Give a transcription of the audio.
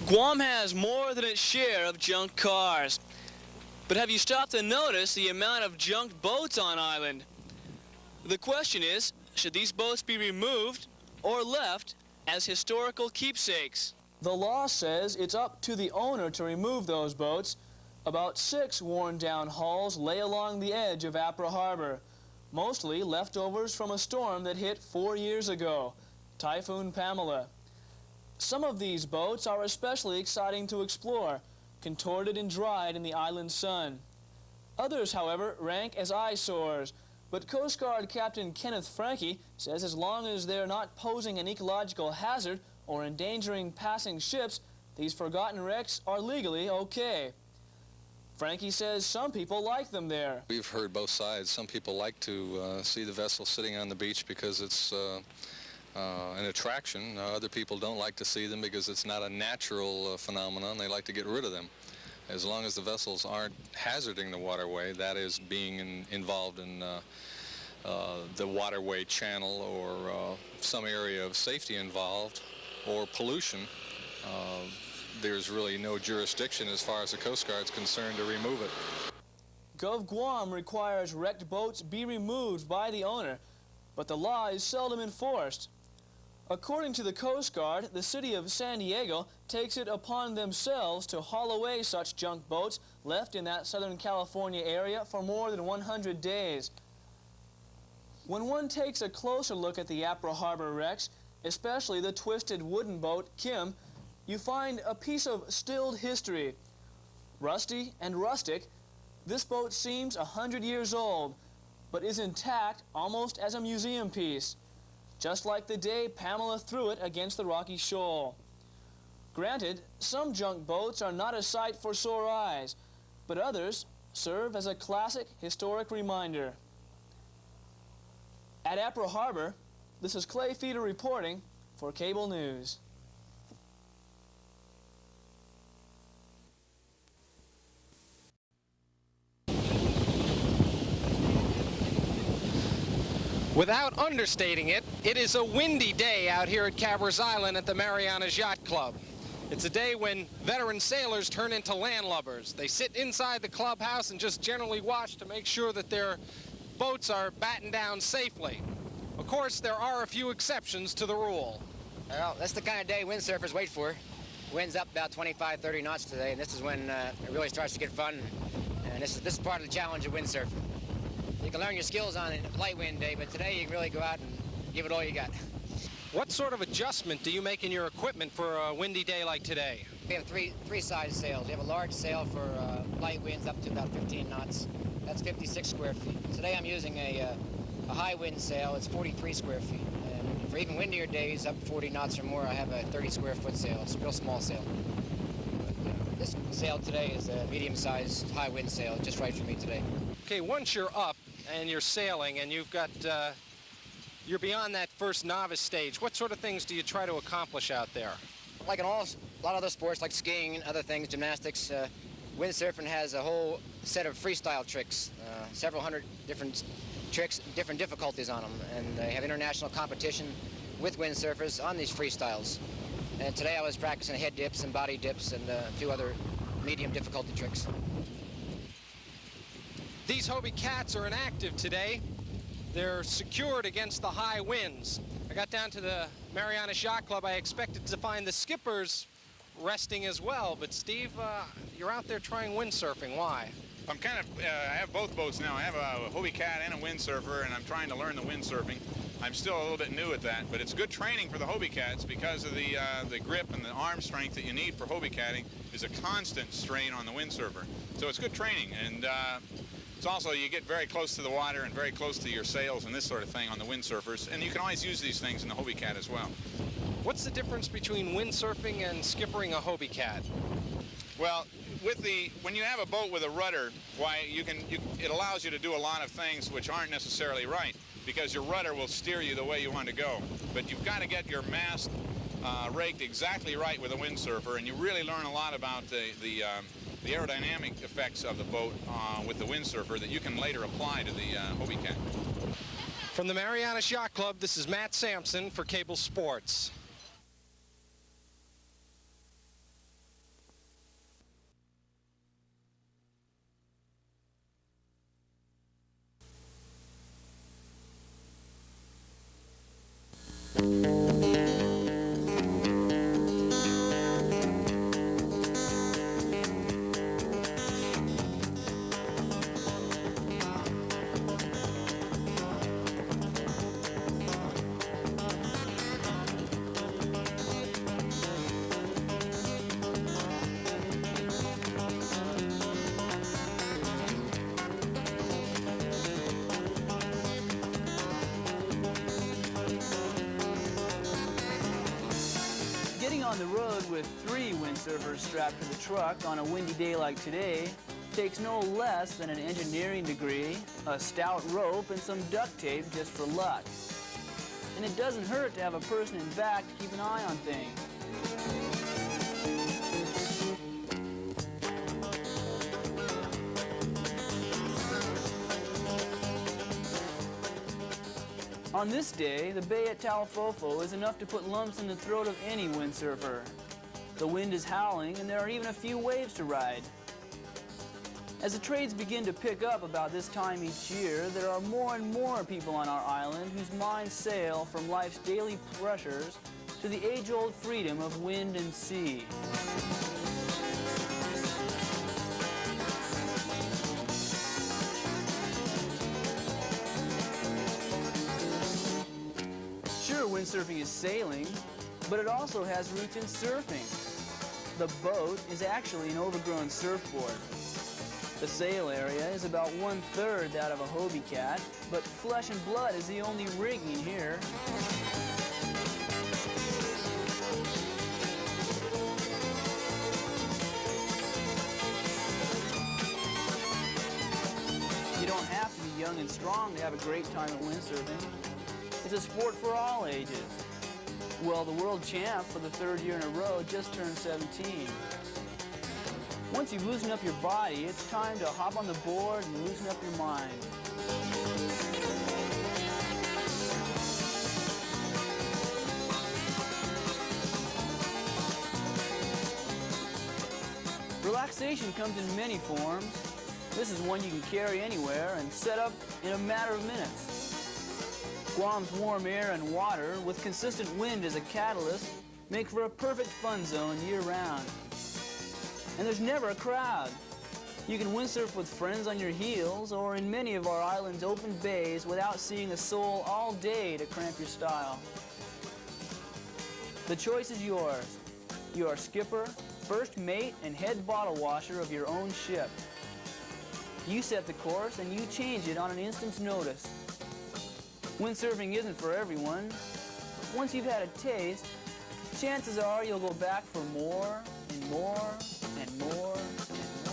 Guam has more than its share of junk cars. But have you stopped to notice the amount of junked boats on island? The question is, should these boats be removed or left as historical keepsakes? The law says it's up to the owner to remove those boats. About 6 worn-down hulls lay along the edge of Apra Harbor, mostly leftovers from a storm that hit 4 years ago, Typhoon Pamela. Some of these boats are especially exciting to explore, contorted and dried in the island sun. Others, however, rank as eyesores, but Coast Guard Captain Kenneth Frankie says as long as they're not posing an ecological hazard or endangering passing ships, these forgotten wrecks are legally okay. Frankie says some people like them there. We've heard both sides. Some people like to see the vessel sitting on the beach because it's an attraction. Other people don't like to see them because it's not a natural phenomenon. They like to get rid of them. As long as the vessels aren't hazarding the waterway, that is being involved in the waterway channel or some area of safety involved or pollution, there's really no jurisdiction as far as the Coast Guard's concerned to remove it. Gov Guam requires wrecked boats be removed by the owner, but the law is seldom enforced. According to the Coast Guard, the city of San Diego takes it upon themselves to haul away such junk boats left in that Southern California area for more than 100 days. When one takes a closer look at the Apra Harbor wrecks, especially the twisted wooden boat Kim, you find a piece of stilled history. Rusty and rustic, this boat seems 100 years old, but is intact almost as a museum piece, just like the day Pamela threw it against the rocky shoal. Granted, some junk boats are not a sight for sore eyes, but others serve as a classic historic reminder. At Apra Harbor, this is Clay Feeder reporting for Cable News. Without understating it, it is a windy day out here at Cabarrus Island at the Marianas Yacht Club. It's a day when veteran sailors turn into landlubbers. They sit inside the clubhouse and just generally watch to make sure that their boats are battened down safely. Of course, there are a few exceptions to the rule. Well, that's the kind of day windsurfers wait for. Wind's up about 25, 30 knots today, and this is when it really starts to get fun. And this is part of the challenge of windsurfing. You can learn your skills on a light wind day, but today you can really go out and give it all you got. What sort of adjustment do you make in your equipment for a windy day like today? We have three size sails. We have a large sail for light winds up to about 15 knots. That's 56 square feet. Today I'm using a high wind sail. It's 43 square feet. And for even windier days, up 40 knots or more, I have a 30 square foot sail. It's a real small sail. But, this sail today is a medium-sized high wind sail, just right for me today. Okay, once you're up and you're sailing and you've got, you're beyond that first novice stage, what sort of things do you try to accomplish out there? Like in a lot of other sports, like skiing and other things, gymnastics, windsurfing has a whole set of freestyle tricks, several hundred different tricks, different difficulties on them, and they have international competition with windsurfers on these freestyles. And today I was practicing head dips and body dips and a few other medium difficulty tricks. These Hobie Cats are inactive today. They're secured against the high winds. I got down to the Marianas Yacht Club. I expected to find the skippers resting as well, but Steve, you're out there trying windsurfing. Why? I'm kind of, I have both boats now. I have a Hobie Cat and a windsurfer, and I'm trying to learn the windsurfing. I'm still a little bit new at that, but it's good training for the Hobie Cats because of the grip and the arm strength that you need for Hobie Catting is a constant strain on the windsurfer. So it's good training, and it's also, you get very close to the water and very close to your sails and this sort of thing on the windsurfers, and you can always use these things in the Hobie Cat as well. What's the difference between windsurfing and skippering a Hobie Cat? Well, when you have a boat with a rudder, it allows you to do a lot of things which aren't necessarily right, because your rudder will steer you the way you want to go. But you've got to get your mast raked exactly right with a windsurfer, and you really learn a lot about the aerodynamic effects of the boat with the windsurfer that you can later apply to the Hobie Cat. From the Marianas Yacht Club, this is Matt Sampson for Cable Sports. on the road with 3 windsurfers strapped to the truck on a windy day like today takes no less than an engineering degree, a stout rope, and some duct tape just for luck. And it doesn't hurt to have a person in back to keep an eye on things. On this day, the bay at Talafofo is enough to put lumps in the throat of any windsurfer. The wind is howling, and there are even a few waves to ride. As the trades begin to pick up about this time each year, there are more and more people on our island whose minds sail from life's daily pressures to the age-old freedom of wind and sea. Sure, windsurfing is sailing, but it also has roots in surfing. The boat is actually an overgrown surfboard. The sail area is about 1/3 that of a Hobie cat, but flesh and blood is the only rigging here. You don't have to be young and strong to have a great time at windsurfing. It's a sport for all ages. Well, the world champ for the 3rd year in a row just turned 17. Once you've loosened up your body, it's time to hop on the board and loosen up your mind. Relaxation comes in many forms. This is one you can carry anywhere and set up in a matter of minutes. Guam's warm air and water, with consistent wind as a catalyst, make for a perfect fun zone year-round. And there's never a crowd. You can windsurf with friends on your heels or in many of our island's open bays without seeing a soul all day to cramp your style. The choice is yours. You are skipper, first mate, and head bottle washer of your own ship. You set the course and you change it on an instant's notice. Windsurfing isn't for everyone. Once you've had a taste, chances are you'll go back for more and more and more and more.